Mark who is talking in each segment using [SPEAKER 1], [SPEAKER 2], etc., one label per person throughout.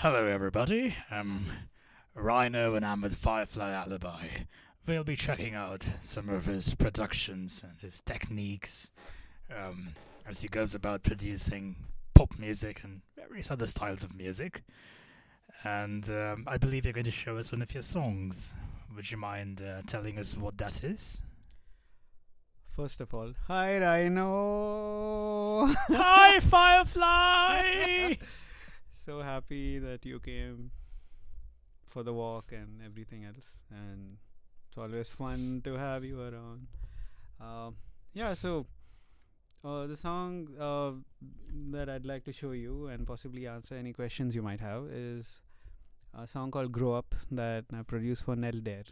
[SPEAKER 1] Hello, everybody. I'm Rhino, and I'm with Firefly Alibi. We'll be checking out some of his productions and his techniques um, as he goes about producing pop music and various other styles of music. And I believe you're going to show us one of your songs. Would you mind telling us what that is?
[SPEAKER 2] First of all, hi Rhino.
[SPEAKER 1] Hi, Firefly!
[SPEAKER 2] So happy that you came for the walk and everything else, and it's always fun to have you around. Uh, yeah, so the song that I'd like to show you and possibly answer any questions you might have is a song called "Grow Up" that I produced for Nell Dare,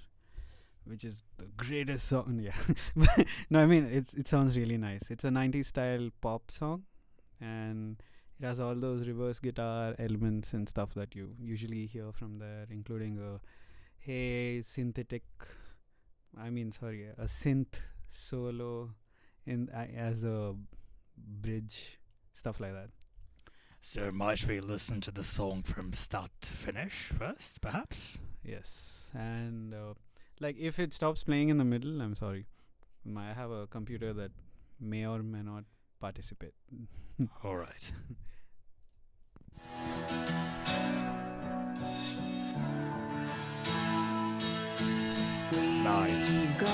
[SPEAKER 2] which is the greatest song. Yeah, no, I mean it sounds really nice. It's a '90s style pop song, and it has all those reverse guitar elements and stuff that you usually hear from there, including a hey synthetic. I mean, sorry, a synth solo in as a bridge, stuff like that.
[SPEAKER 1] So, might we listen to the song from start to finish first, perhaps?
[SPEAKER 2] Yes, and like if it stops playing in the middle, I'm sorry. I have a computer that may or may not participate.
[SPEAKER 1] Alright. Nice.
[SPEAKER 3] We go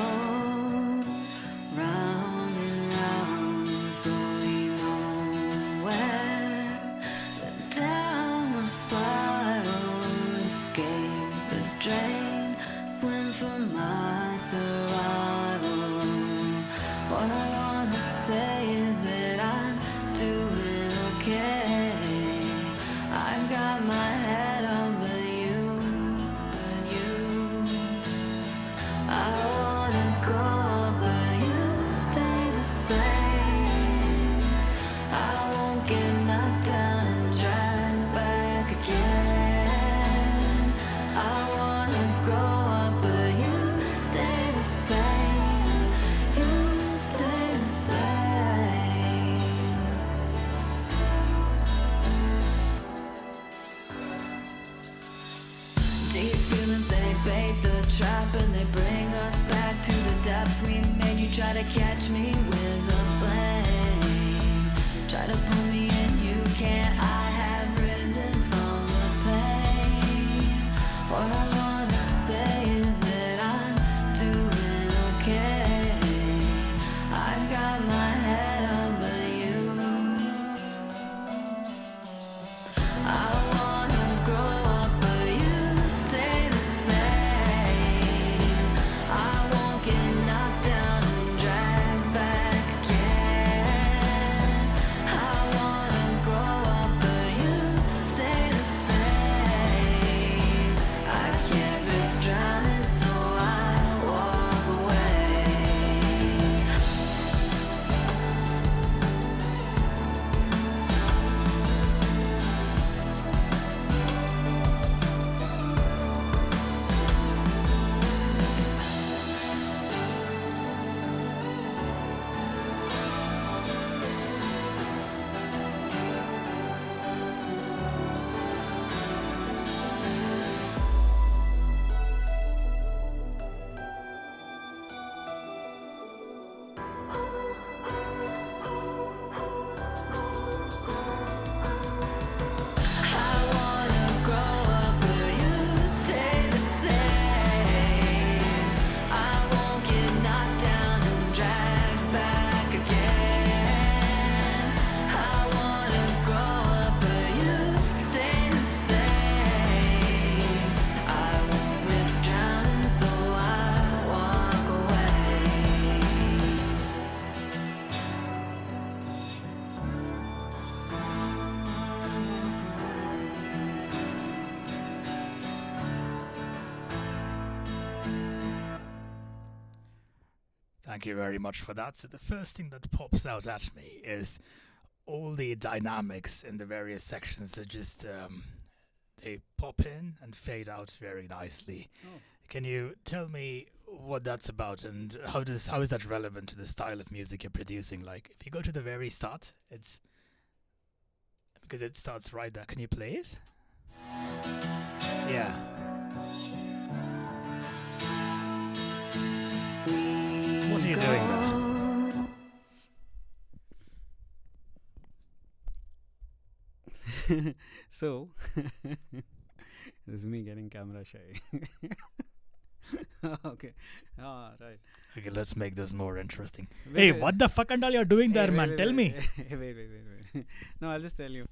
[SPEAKER 3] round and round, so we know where the downward spiral escape the drain, swim for my survival. What I wanna say is that I'm doing okay. I got my head on, but you. I wanna go, but you stay the same. I won't get knocked down and dragged back again. I wanna grow up, but you stay the same. You stay the same. Deep feelings, they bait the trap and they bring us back to the depths we made. You try to catch me with a blame, try to pull me in, you can't. I have risen from the pain. What I wanna say is that I'm doing okay. I got my head on, but you. I wanna grow up, but you stay the same. I won't get knocked down and dragged back again. I wanna grow up, but you stay the same. I can't risk drowning, so I walk away. I wanna grow up, but you stay the same. I won't get knocked down and dragged back again. I wanna grow up, but you stay the same. I won't risk drowning, so I walk away.
[SPEAKER 1] Thank you very much for that. So, the first thing that pops out at me is all the dynamics in the various sections that just they pop in and fade out very nicely.
[SPEAKER 2] Oh.
[SPEAKER 1] Can you tell me what that's about and how is that relevant to the style of music you're producing? Like, if you go to the very start, it's because it starts right there. Can you play it? Yeah. What are you doing there?
[SPEAKER 2] So, this is me getting camera shy. Okay. Ah, right.
[SPEAKER 1] Okay, let's make this more interesting.
[SPEAKER 2] Wait,
[SPEAKER 1] Hey,
[SPEAKER 2] wait.
[SPEAKER 1] what the fuck and all you're doing there,
[SPEAKER 2] Hey,
[SPEAKER 1] man?
[SPEAKER 2] wait,
[SPEAKER 1] Tell
[SPEAKER 2] wait,
[SPEAKER 1] me.
[SPEAKER 2] wait. No, I'll just tell you.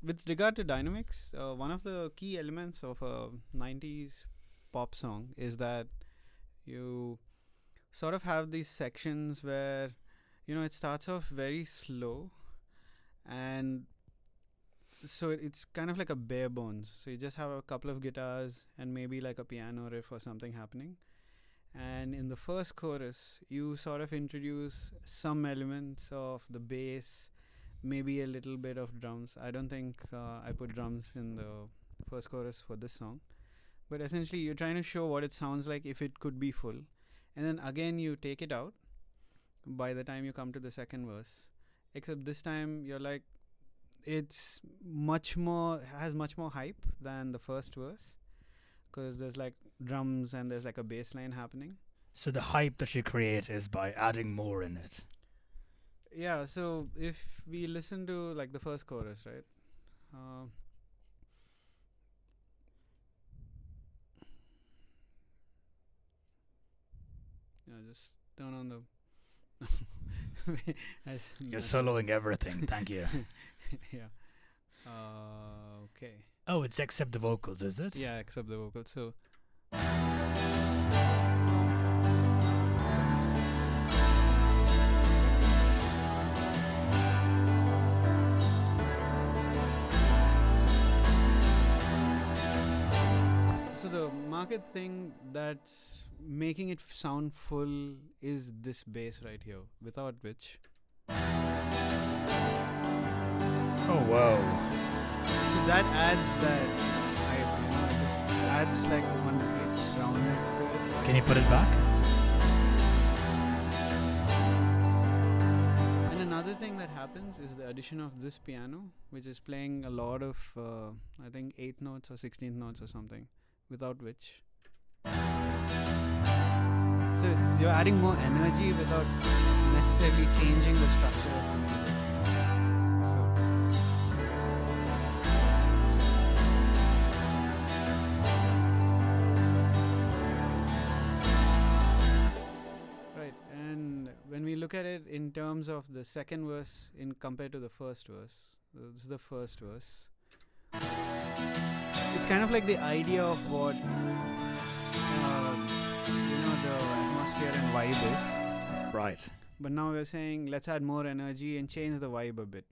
[SPEAKER 2] With regard to dynamics, one of the key elements of a 90s pop song is that you sort of have these sections where, it starts off very slow, and so it's kind of like a bare bones. So you just have a couple of guitars and maybe like a piano riff or something happening. And in the first chorus, you sort of introduce some elements of the bass, maybe a little bit of drums. I don't think I put drums in the first chorus for this song. But essentially, you're trying to show what it sounds like if it could be full. And then again, you take it out by the time you come to the second verse. Except this time, you're like, it's has much more hype than the first verse, because there's like drums and there's like a bass line happening.
[SPEAKER 1] So the hype that you create is by adding more in it.
[SPEAKER 2] Yeah, so if we listen to like the first chorus, right? Just turn on the.
[SPEAKER 1] You're soloing everything. Thank you.
[SPEAKER 2] Yeah. Okay.
[SPEAKER 1] Oh, it's except the vocals, is it?
[SPEAKER 2] Yeah, except the vocals. So. So the market thing that's making it sound full is this bass right here, without which.
[SPEAKER 1] Oh, whoa.
[SPEAKER 2] So that adds that hype, it just adds like one rich roundness to it.
[SPEAKER 1] Can you put it back?
[SPEAKER 2] And another thing that happens is the addition of this piano, which is playing a lot of, I think, 8th notes or 16th notes or something, without which. So you're adding more energy without necessarily changing the structure of the music. When we look at it in terms of the second verse compared to the first verse, this is the first verse. It's kind of like the idea of what the atmosphere and vibe is.
[SPEAKER 1] Right.
[SPEAKER 2] But now we're saying let's add more energy and change the vibe a bit,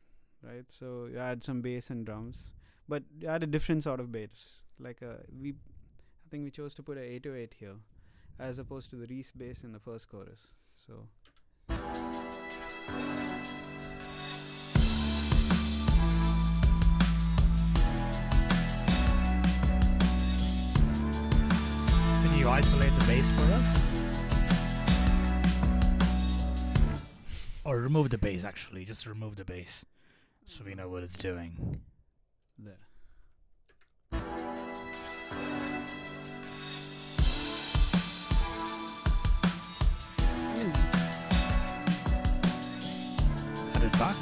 [SPEAKER 2] right? So you add some bass and drums, but you add a different sort of bass. Like I think we chose to put a 808 here, as opposed to the Reese bass in the first chorus. So.
[SPEAKER 1] Can you isolate the bass for us? Or remove the bass, actually. Just remove the bass so we know what it's doing.
[SPEAKER 2] There.
[SPEAKER 1] Add it back.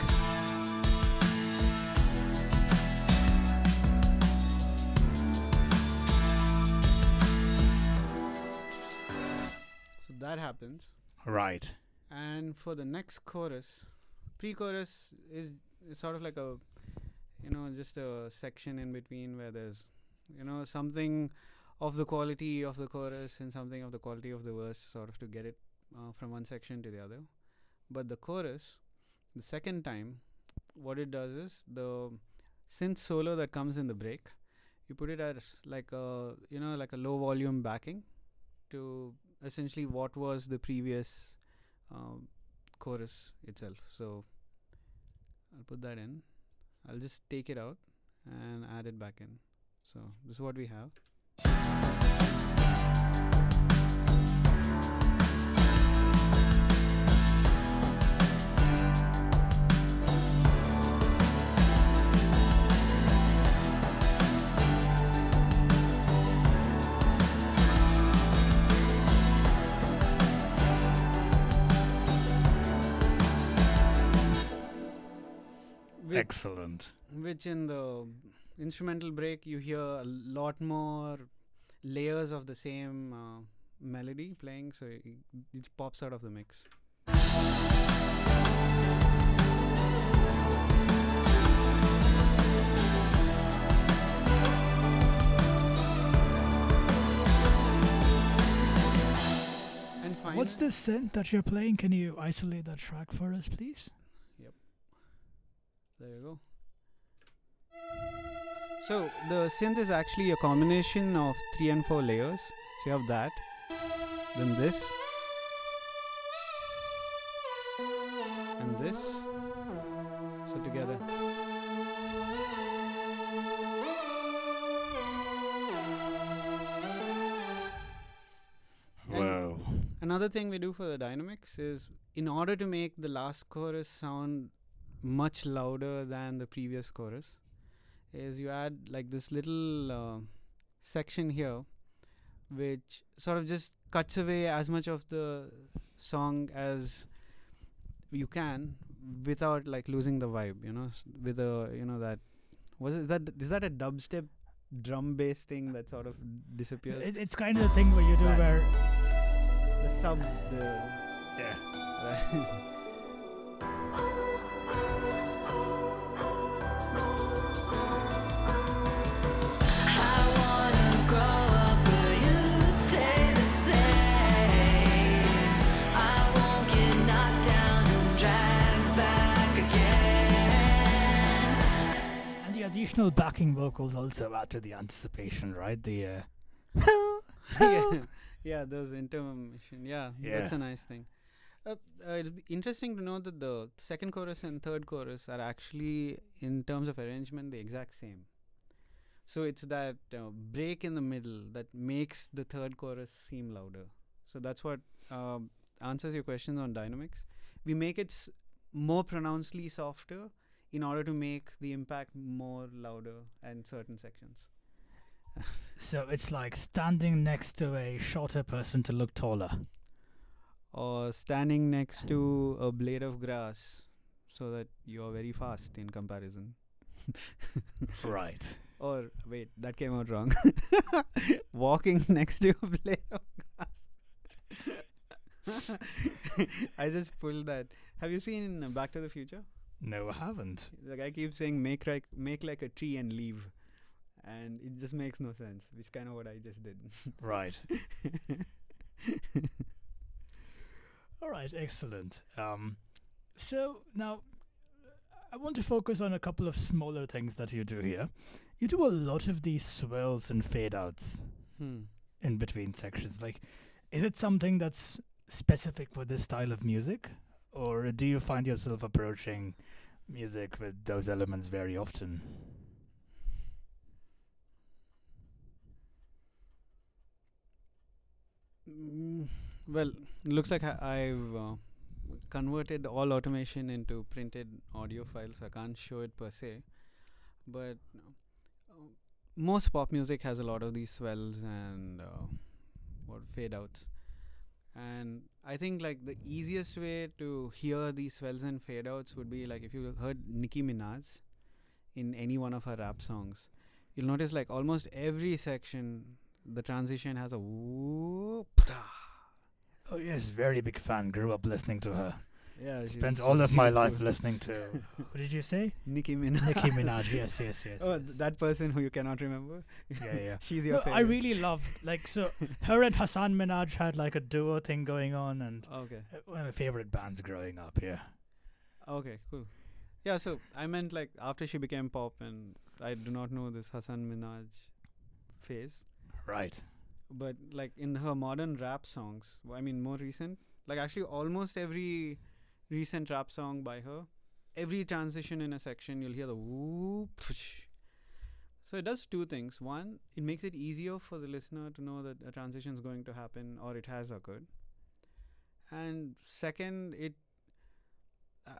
[SPEAKER 2] So that happens.
[SPEAKER 1] Right.
[SPEAKER 2] And for the next chorus, pre-chorus is sort of like a, just a section in between where there's, something of the quality of the chorus and something of the quality of the verse, sort of to get it from one section to the other. But the chorus, the second time, what it does is the synth solo that comes in the break, you put it as like a, like a low volume backing to essentially what was the previous chorus itself. So I'll put that in. I'll just take it out and add it back in. So this is what we have.
[SPEAKER 1] Excellent.
[SPEAKER 2] which in the instrumental break you hear a lot more layers of the same melody playing, so it pops out of the mix. And finally,
[SPEAKER 1] What's the synth that you're playing? Can you isolate that track for us, please?
[SPEAKER 2] there you go. So the synth is actually a combination of 3 and 4 layers. So you have that, then this, and this. So together.
[SPEAKER 1] Whoa.
[SPEAKER 2] Another thing we do for the dynamics is, in order to make the last chorus sound much louder than the previous chorus, is you add like this little section here which sort of just cuts away as much of the song as you can without like losing the vibe, with a that is that a dubstep drum bass thing that sort of disappears.
[SPEAKER 1] It's kind of the thing where you do
[SPEAKER 2] That.
[SPEAKER 1] where.
[SPEAKER 2] The sub,
[SPEAKER 1] Yeah.
[SPEAKER 2] right.
[SPEAKER 3] I wanna grow up, but you stay the same. I won't get knocked down and dragged back again.
[SPEAKER 1] And the additional backing vocals also add to the anticipation, right? The
[SPEAKER 2] yeah, those intermission. Yeah,
[SPEAKER 1] Yeah.
[SPEAKER 2] that's a nice thing. It'll be interesting to know that the second chorus and third chorus are actually, in terms of arrangement, the exact same. So it's that break in the middle that makes the third chorus seem louder. So that's what answers your question on dynamics. We make it more pronouncedly softer in order to make the impact more louder in certain sections.
[SPEAKER 1] So it's like standing next to a shorter person to look taller.
[SPEAKER 2] Or standing next to a blade of grass so that you're very fast in comparison.
[SPEAKER 1] Right.
[SPEAKER 2] Or wait, that came out wrong. Walking next to a blade of grass. I just pulled that. Have you seen Back to the Future?
[SPEAKER 1] No, I haven't.
[SPEAKER 2] The guy keeps saying make like a tree and leave, and it just makes no sense, which kind of what I just did.
[SPEAKER 1] Right. All right, excellent. So now I want to focus on a couple of smaller things that you do here. You do a lot of these swells and fade outs in between sections. Like, is it something that's specific for this style of music? Or do you find yourself approaching music with those elements very often?
[SPEAKER 2] Well, looks like I've converted all automation into printed audio files. I can't show it per se, but most pop music has a lot of these swells and fade outs. And I think like the easiest way to hear these swells and fade outs would be like if you heard Nicki Minaj in any one of her rap songs, you'll notice like almost every section the transition has a whoop.
[SPEAKER 1] Oh yes, very big fan. Grew up listening to her.
[SPEAKER 2] Yeah,
[SPEAKER 1] Spent all of my life listening to. What did you say?
[SPEAKER 2] Nicki Minaj.
[SPEAKER 1] Nicki Minaj. Yes.
[SPEAKER 2] Oh,
[SPEAKER 1] yes.
[SPEAKER 2] that person who you cannot remember.
[SPEAKER 1] Yeah.
[SPEAKER 2] She's your
[SPEAKER 1] No,
[SPEAKER 2] favorite.
[SPEAKER 1] I really loved so her and Hassan Minaj had like a duo thing going on, and
[SPEAKER 2] Okay.
[SPEAKER 1] one of my favorite bands growing up. Yeah.
[SPEAKER 2] Okay. Cool. Yeah. So I meant like after she became pop, and I do not know this Hassan Minaj phase,
[SPEAKER 1] Right.
[SPEAKER 2] but like in her modern rap songs, I mean more recent, like actually almost every recent rap song by her, every transition in a section you'll hear the whoop. So it does two things. One, it makes it easier for the listener to know that a transition is going to happen or it has occurred. And second,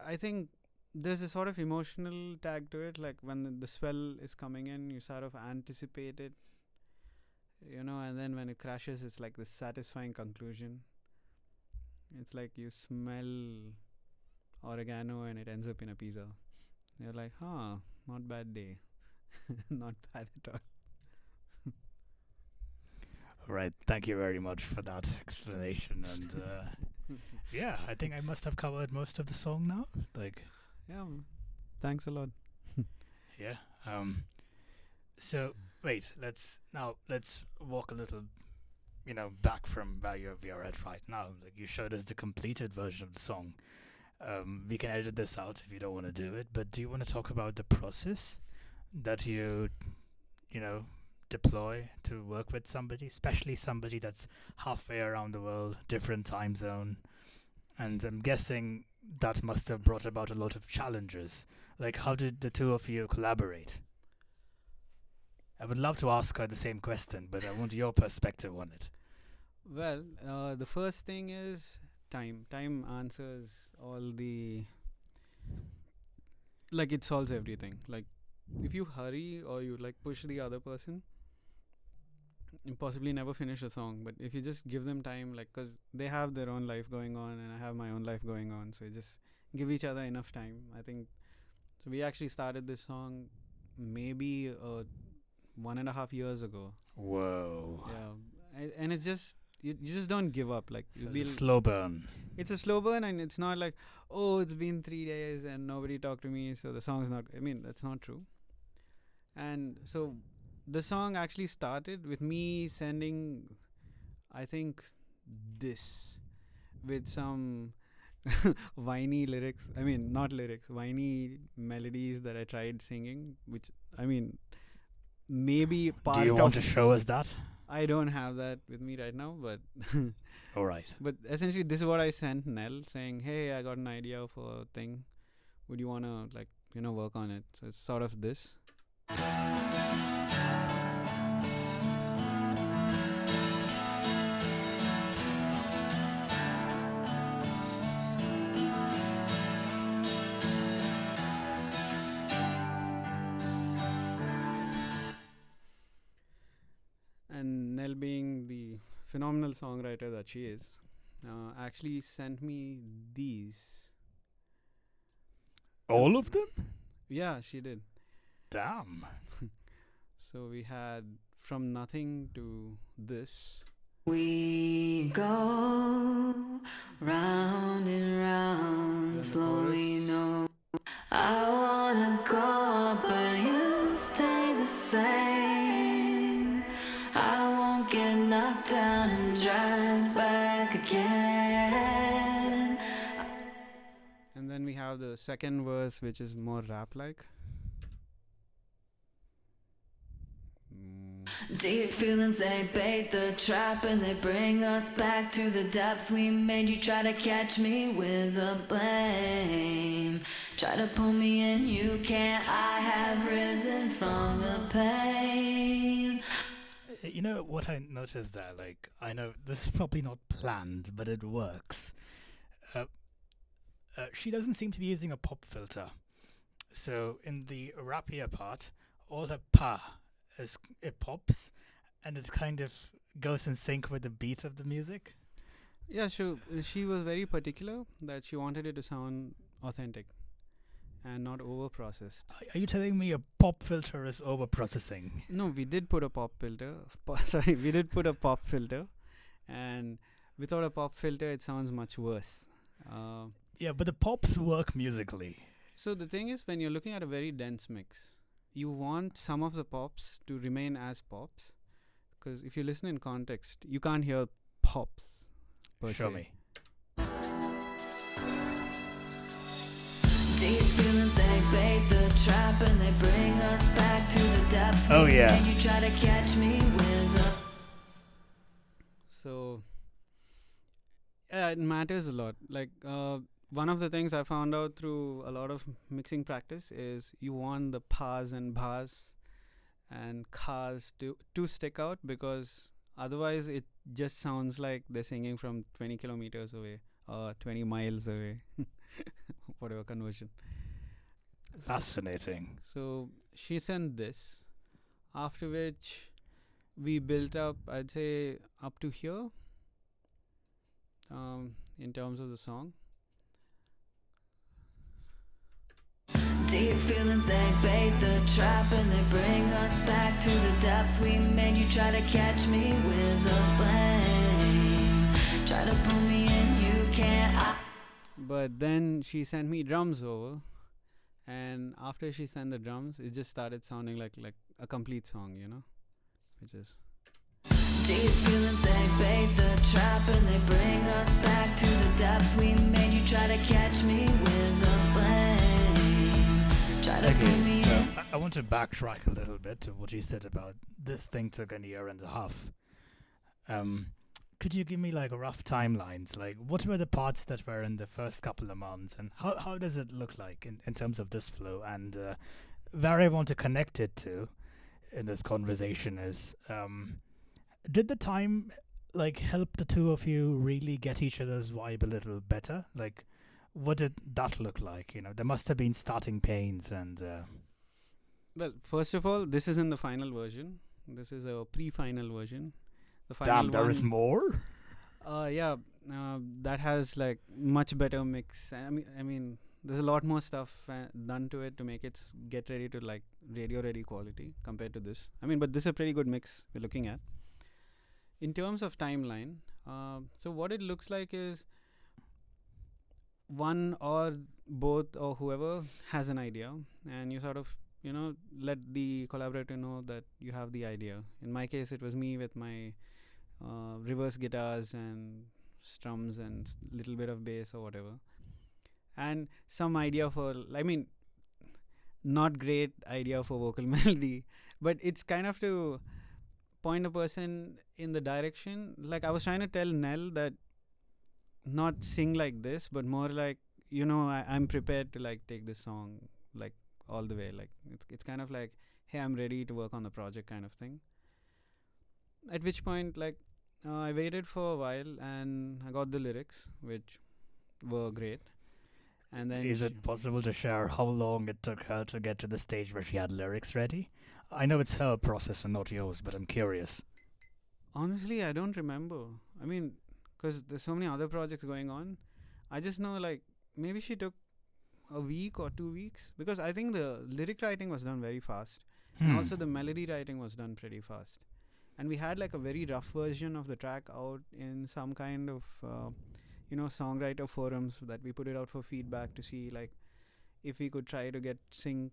[SPEAKER 2] I think there's a sort of emotional tag to it. Like when the swell is coming in, you sort of anticipate it, and then when it crashes, it's like this satisfying conclusion. It's like you smell oregano and it ends up in a pizza. They're like, huh, not bad day. Not bad at all.
[SPEAKER 1] Right. Thank you very much for that explanation. And yeah, I think I must have covered most of the song now. Like,
[SPEAKER 2] Yeah, thanks a lot.
[SPEAKER 1] yeah. So wait, let's walk a little, back from where you're at right now. Like you showed us the completed version of the song. We can edit this out if you don't want to do it. But do you want to talk about the process that you know, deploy to work with somebody, especially somebody that's halfway around the world, different time zone? And I'm guessing that must have brought about a lot of challenges. Like, how did the two of you collaborate? I would love to ask her the same question, but I want your perspective on it.
[SPEAKER 2] Well, the first thing is time. Time answers all the. Like, it solves everything. Like, if you hurry or you like push the other person, you possibly never finish a song. But if you just give them time, like, because they have their own life going on and I have my own life going on, so you just give each other enough time. I think so. We actually started this song maybe 1.5 years ago.
[SPEAKER 1] Whoa.
[SPEAKER 2] Yeah, and it's just you just don't give up. Like
[SPEAKER 1] So
[SPEAKER 2] we'll,
[SPEAKER 1] it's a slow burn.
[SPEAKER 2] it's a slow burn, and it's not like, oh, it's been 3 days and nobody talked to me, so the song's not. I mean, that's not true. And so the song actually started with me sending, I think, this with some whiny lyrics. I mean, not lyrics, whiny melodies that I tried singing, which, I mean, maybe part
[SPEAKER 1] Do you
[SPEAKER 2] of.
[SPEAKER 1] want to show us that?
[SPEAKER 2] I don't have that with me right now, but
[SPEAKER 1] All right.
[SPEAKER 2] but essentially this is what I sent Nell, saying, "Hey, I got an idea for a thing. Would you wanna work on it?" So it's sort of this. And Nell, being the phenomenal songwriter that she is, actually sent me these.
[SPEAKER 1] All of them?
[SPEAKER 2] Yeah, she did.
[SPEAKER 1] Damn.
[SPEAKER 2] So we had from nothing to this.
[SPEAKER 3] We go round and
[SPEAKER 2] Then
[SPEAKER 3] round,
[SPEAKER 2] the
[SPEAKER 3] slowly
[SPEAKER 2] chorus.
[SPEAKER 3] no. I wanna go, but you stay the same. I won't get knocked down and dragged back again.
[SPEAKER 2] And then we have the second verse, which is more rap-like.
[SPEAKER 3] Deep feelings, they bait the trap and they bring us back to the depths we made. You try to catch me with the blame, try to pull me in, you can't. I have risen from the pain.
[SPEAKER 1] You know what I noticed there? Like, I know this is probably not planned, but it works. She doesn't seem to be using a pop filter. So in the rappier part, all her pa it pops, and it kind of goes in sync with the beat of the music.
[SPEAKER 2] Yeah, she was very particular that she wanted it to sound authentic and not over-processed.
[SPEAKER 1] Are you telling me a pop filter is over processing?
[SPEAKER 2] No, we did put a pop filter. Sorry, we did put a pop filter, and without a pop filter, it sounds much worse.
[SPEAKER 1] Yeah, but the pops work musically.
[SPEAKER 2] So the thing is, when you're looking at a very dense mix, you want some of the pops to remain as pops, because if you listen in context, you can't hear pops per
[SPEAKER 1] Show
[SPEAKER 2] se.
[SPEAKER 1] me.
[SPEAKER 3] Deep feelings, they bait the trap and they bring us back to the depths.
[SPEAKER 1] Oh, yeah.
[SPEAKER 3] And you try to catch me with a.
[SPEAKER 2] So it matters a lot. Like one of the things I found out through a lot of mixing practice is you want the pas and bas and cars to stick out, because otherwise it just sounds like they're singing from 20 kilometers away or 20 miles away. Whatever conversion.
[SPEAKER 1] Fascinating.
[SPEAKER 2] So she sent this, after which we built up, I'd say, up to here in terms of the song.
[SPEAKER 3] Deep feelings, they bait the trap and they bring us back to the depths we made. You try to catch me with a blame, try to pull me in, you can't.
[SPEAKER 2] But then she sent me drums over, and after she sent the drums, it just started sounding like a complete song, which is.
[SPEAKER 3] Deep feelings, they bait the trap and they bring us back to the depths we made. You try to catch me with a blame, try to pull me
[SPEAKER 1] So
[SPEAKER 3] in.
[SPEAKER 1] I want to backtrack a little bit to what you said about this thing took a year and a half. Could you give me like a rough timelines? Like, what were the parts that were in the first couple of months, and how does it look like in terms of this flow? And where I want to connect it to in this conversation is, did the time like help the two of you really get each other's vibe a little better? Like, what did that look like? There must have been starting pains and.
[SPEAKER 2] Well, first of all, this isn't the final version. This is a pre-final version. The final
[SPEAKER 1] Damn, there is
[SPEAKER 2] one,
[SPEAKER 1] more.
[SPEAKER 2] that has like much better mix. I mean, there's a lot more stuff done to it to make it get ready to like radio ready quality compared to this. I mean, but this is a pretty good mix we're looking at. In terms of timeline, so what it looks like is one or both or whoever has an idea, and you sort of let the collaborator know that you have the idea. In my case, it was me with my reverse guitars and strums and little bit of bass or whatever, and some idea for, I mean, not great idea for vocal melody, but it's kind of to point a person in the direction. Like, I was trying to tell Nell that not sing like this, but more like, I'm prepared to like take this song like all the way. Like, it's kind of like, hey, I'm ready to work on the project kind of thing. At which point, like, I waited for a while and I got the lyrics, which were great. And then
[SPEAKER 1] Is it possible to share how long it took her to get to the stage where she had lyrics ready? I know it's her process and not yours, but I'm curious.
[SPEAKER 2] honestly, I don't remember. I mean, because there's so many other projects going on. I just know, like, maybe she took a week or 2 weeks, because I think the lyric writing was done very fast. And also the melody writing was done pretty fast. And we had like a very rough version of the track out in some kind of songwriter forums that we put it out for feedback to see like if we could try to get sync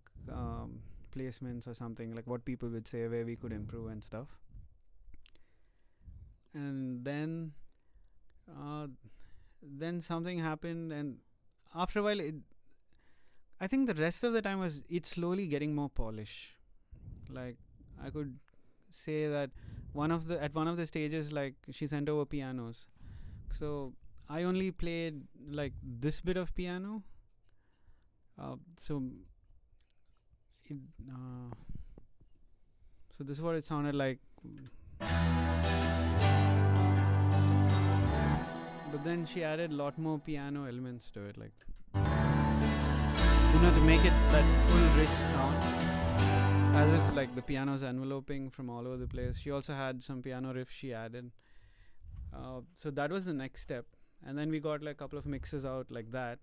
[SPEAKER 2] placements or something, like what people would say, where we could improve and stuff. And then something happened, and after a while I think the rest of the time was it slowly getting more polish. Like, I could say that at one of the stages, like, she sent over pianos, so I only played like this bit of piano. So this is what it sounded like. But then she added a lot more piano elements to it, like, to make it that full rich sound, as if like the piano's enveloping from all over the place. She also had some piano riffs she added. So that was the next step. And then we got like a couple of mixes out like that.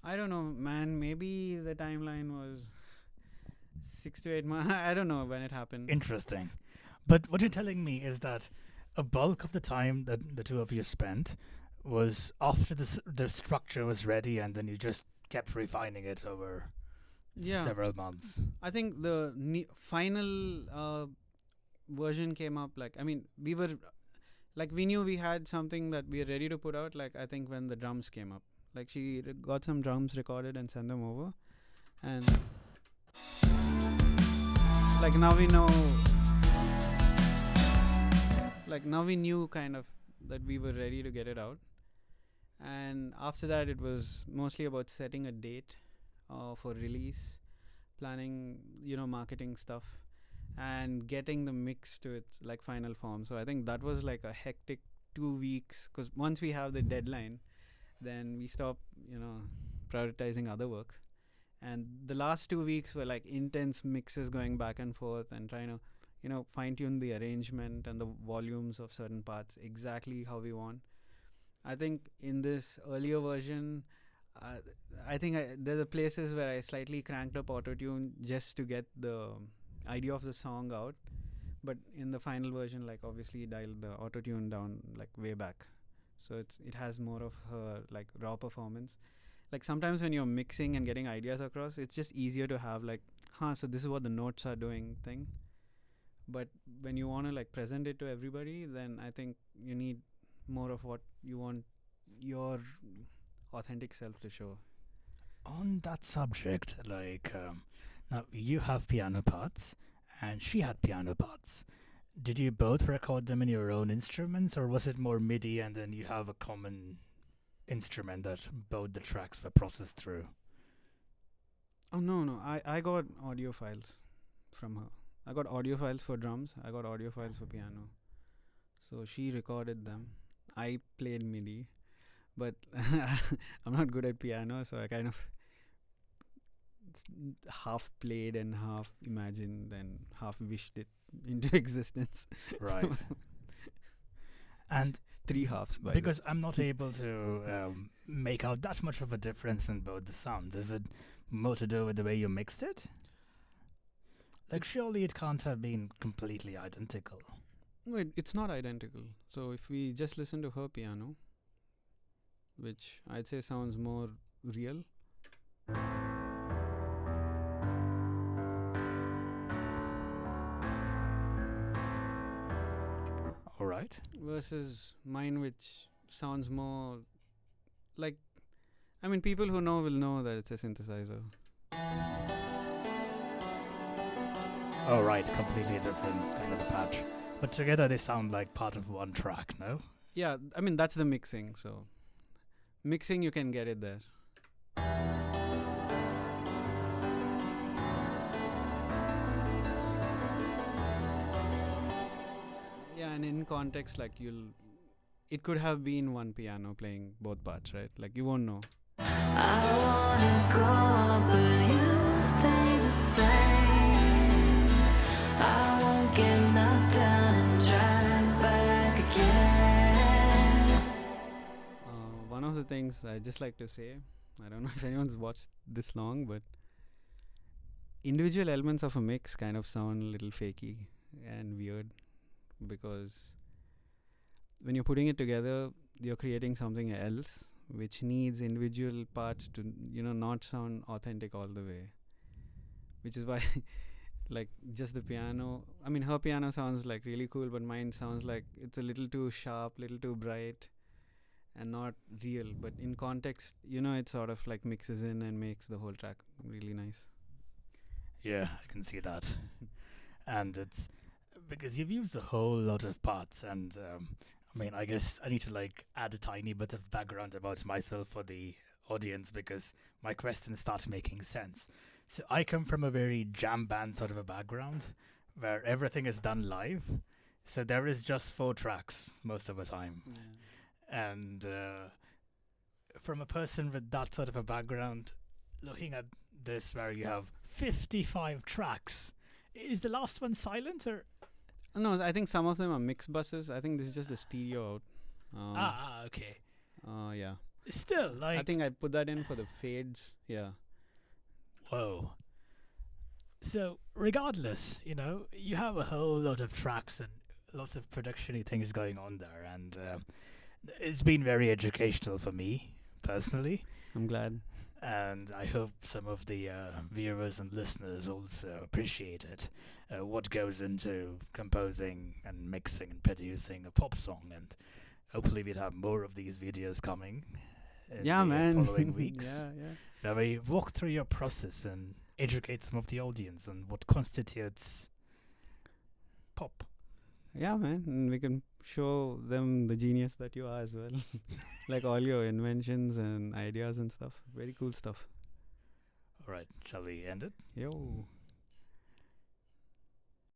[SPEAKER 2] I don't know, man. Maybe the timeline was 6 to 8 months. I don't know when it happened.
[SPEAKER 1] Interesting. But what you're telling me is that a bulk of the time that the two of you spent was after the structure was ready, and then you just kept refining it over several months.
[SPEAKER 2] I think the final version came up, like, I mean, we were like, we knew we had something that we were ready to put out, like, I think when the drums came up. Like, she got some drums recorded and sent them over, and like now we know, like now we knew kind of that we were ready to get it out. And after that, it was mostly about setting a date for release, planning, marketing stuff, and getting the mix to its like final form. So I think that was like a hectic 2 weeks, because once we have the deadline, then we stop prioritizing other work. And the last 2 weeks were like intense mixes going back and forth and trying to fine tune the arrangement and the volumes of certain parts exactly how we want. I think in this earlier version, uh, I think there's a places where I slightly cranked up autotune just to get the idea of the song out. But in the final version, like obviously dialed the autotune down like way back. So it has more of her like raw performance. Like sometimes when you're mixing and getting ideas across, it's just easier to have like, so this is what the notes are doing thing. But when you want to like present it to everybody, then I think you need more of what you want your authentic self to show.
[SPEAKER 1] On that subject, now you have piano parts, and she had piano parts. Did you both record them in your own instruments, or was it more MIDI and then you have a common instrument that both the tracks were processed through?
[SPEAKER 2] Oh no, I got audio files from her. I got audio files for drums. I got audio files for piano. So she recorded them. I played MIDI, but I'm not good at piano, so I kind of half played and half imagined and half wished it into existence.
[SPEAKER 1] Right. And
[SPEAKER 2] 3 halves, by
[SPEAKER 1] because I'm not able to make out that much of a difference in both the sounds, is it more to do with the way you mixed it? Like, surely it can't have been completely identical.
[SPEAKER 2] Wait, it's not identical. So if we just listen to her piano, which I'd say sounds more real.
[SPEAKER 1] All right.
[SPEAKER 2] Versus mine, which sounds more like, I mean, people who know will know that it's a synthesizer.
[SPEAKER 1] Oh, right. Completely different kind of a patch. But together they sound like part of one track, no?
[SPEAKER 2] Yeah, I mean, that's the mixing. So mixing, you can get it there. Yeah, and in context, like it could have been one piano playing both parts, right? Like you won't know.
[SPEAKER 3] I wanna go, but you stay the same. I won't get knocked down and dragged back again.
[SPEAKER 2] One of the things I just like to say, I don't know if anyone's watched this long, but individual elements of a mix kind of sound a little fakey and weird, because when you're putting it together, you're creating something else which needs individual parts to not sound authentic all the way, which is why like just the piano, I mean, her piano sounds like really cool, but mine sounds like it's a little too sharp, little too bright and not real. But in context, it sort of like mixes in and makes the whole track really nice.
[SPEAKER 1] Yeah, I can see that. And it's because you've used a whole lot of parts, and I mean, I guess I need to like add a tiny bit of background about myself for the audience, because my question starts making sense. So I come from a very jam band sort of a background where everything is done live. So there is just 4 tracks most of the time.
[SPEAKER 2] Yeah.
[SPEAKER 1] And from a person with that sort of a background, looking at this where you have 55 tracks, is the last one silent or?
[SPEAKER 2] No, I think some of them are mix buses. I think this is just the stereo out.
[SPEAKER 1] Okay.
[SPEAKER 2] Yeah.
[SPEAKER 1] Still, like,
[SPEAKER 2] I think I put that in for the fades. Yeah.
[SPEAKER 1] whoa. So, regardless, you have a whole lot of tracks and lots of production-y things going on there, and it's been very educational for me, personally.
[SPEAKER 2] I'm glad.
[SPEAKER 1] And I hope some of the viewers and listeners also appreciate it. What goes into composing and mixing and producing a pop song, and hopefully we'll have more of these videos coming in
[SPEAKER 2] Yeah,
[SPEAKER 1] the
[SPEAKER 2] man.
[SPEAKER 1] following weeks.
[SPEAKER 2] Yeah.
[SPEAKER 1] Where we walk through your process and educate some of the audience on what constitutes pop.
[SPEAKER 2] Yeah, man. And we can show them the genius that you are as well. Like all your inventions and ideas and stuff. Very cool stuff.
[SPEAKER 1] All right, shall we end it?
[SPEAKER 2] Yo.